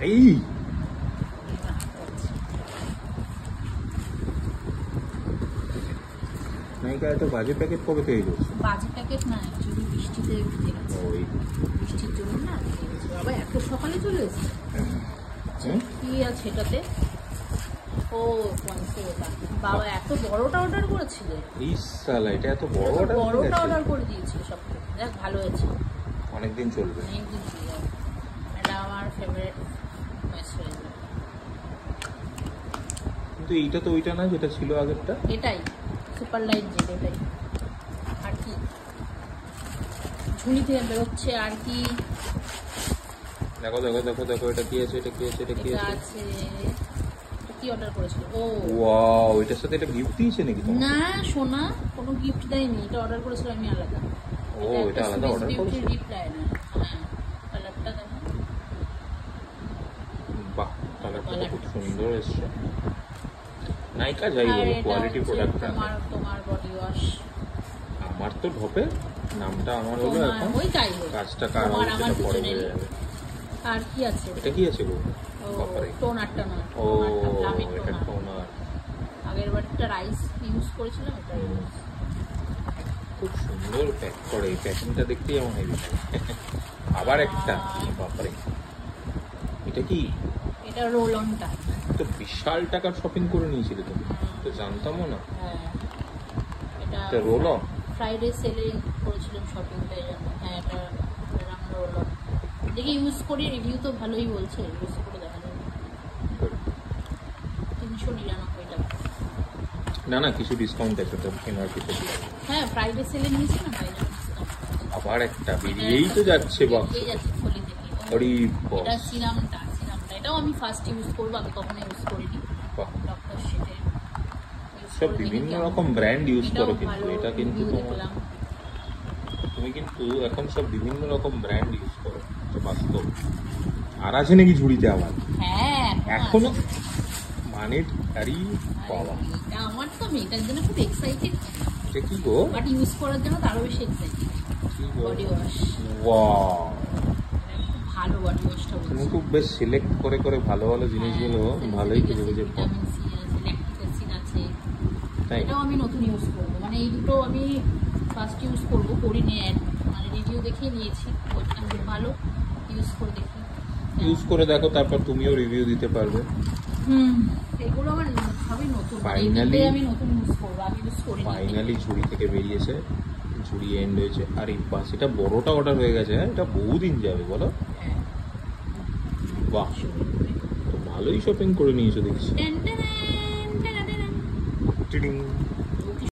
এই নায়িকা এত বাজে প্যাকেট কবে থেকে করছে? বাজে প্যাকেট না, অ্যাকচুয়ালি বৃষ্টিতে ভিজে গেছে। ওই বৃষ্টির জন্য না ভিজে গেছে। বাবা এত সকালে চলে এসেছে। কি আছে এটাতে? ও পঞ্চটা। বাবা এত বড়টা অর্ডার করেছিল? এই সালা এটা এত বড় বড়টা অর্ডার করে দিয়েছিল সব থেকে। দেখ ভালো হয়েছে, অনেকদিন চলবে। অনেকদিন চলে যাবে। এটা আমার ফেভারিট ময়েশ্চারাইজার। কিন্তু এইটা তো ওইটা না যেটা ছিল আগেরটা। এটাই সুপার লাইট জেল। এটাই আর কি ঝুলি থেকে বেরোচ্ছে আর কি। দেখো দেখো দেখো দেখো এটা কি আছে, এটা কি আছে, এটা কি আছে? কি অর্ডার করেছিল? ও ওয়াও, এটার সাথে এটা গিফট দিয়েছে নাকি তোমাকে? না সোনা, কোনো গিফট দেয়নি। এটা অর্ডার করেছিল আমি আলাদা। ও এটা আলাদা অর্ডার করেছিল। রিপ্লাই না। কালারটা দেখো। বাহ, কালারটা খুব সুন্দর এসেছে। নাইকা যাই বলো, কোয়ালিটি প্রোডাক্ট। তোমার বডি ওয়াশ। আমার তো ঢপে নামটা আমার হলো এখন। ওই যাই হোক, কাজটা কার হবে সেটা পরে হয়ে যাবে। আর কি আছে? এটা কি আছে গো? বাপরে, টোনারটা না। ও এটা টোনার। আগের বারটা রাইস ইউজ করেছিলাম, এটা খুব সুন্দর প্যাক করে। এই প্যাকিংটা দেখতেই আমার হেভি লাগে। আবার একটা, বাপরে এটা কি? এটা রোল অনটা। তো বিশাল টাকার শপিং করে নিয়েছিলে তুমি, তো জানতামও না। হ্যাঁ এটা রোল অন ফ্রাইডে সেলে করেছিলাম শপিংটা, এই জন্য। হ্যাঁ এটা রোল অন। দেখি ইউজ করি, রিভিউ তো ভালোই বলছে, ইউজ করে দেখা যাবে। 399 টাকা। না না, কিছু ডিসকাউন্ট আছে তো কেনার কিছু। হ্যাঁ ফ্রাইডে সেলে নিয়েছি না, তাই জন্য। আবার একটা বেরিয়েই তো যাচ্ছে বাক্স। এই যাচ্ছে, খুলে দেখি। আরে বাস, এটা সিরামটা। এটাও আমি ফার্স্ট ইউজ করবো, আমি কখনো ইউজ করিনি। বাহ, ডক্টর শেটের সব বিভিন্ন রকম ব্র্যান্ড ইউজ করো কিন্তু এটা কিন্তু তুমি কিন্তু এখন সব বিভিন্ন রকম ব্র্যান্ড ইউজ করো, এটা বাস্তব। আর আছে নাকি ঝুড়িতে আবার? হ্যাঁ এখনো মানে আরে বাবা, এটা আমার তো আমি এটার জন্য খুব এক্সাইটেড। এটা কি গো? বাট ইউজ করার জন্য তো আরো বেশি এক্সাইটেড। Body wash. ওয়াও, ভালো বডি ওয়াশটা। তুমি খুব বেশ সিলেক্ট করে করে ভালো ভালো জিনিসগুলো ভালোই খুঁজে খুঁজে পাও। ভিটামিন সি আছে, ল্যাকটিক অ্যাসিড আছে। তাই এটাও আমি নতুন ইউজ করবো, মানে এই দুটো আমি ফার্স্ট ইউজ করবো, করিনি। মানে রিভিউ দেখিয়ে নিয়েছি, ওইটা ভালো, ইউজ করে দেখি। ইউজ করে দেখো, তারপর তুমিও রিভিউ দিতে পারবে। এগুলো আমার সবই নতুন, ফাইনালি আমি নতুন ইউজ করবো, আমি ইউজ করি। ফাইনালি ঝুড়ি থেকে বেরিয়েছে, ঝুড়ি এন্ড হয়েছে। আর এই বাস, এটা বড়টা অর্ডার হয়ে গেছে। হ্যাঁ এটা বহুদিন যাবে বলো। বাহ, তো ভালোই শপিং করে নিয়েছো দেখছি। Ten ten ten ten ten. টিডিং।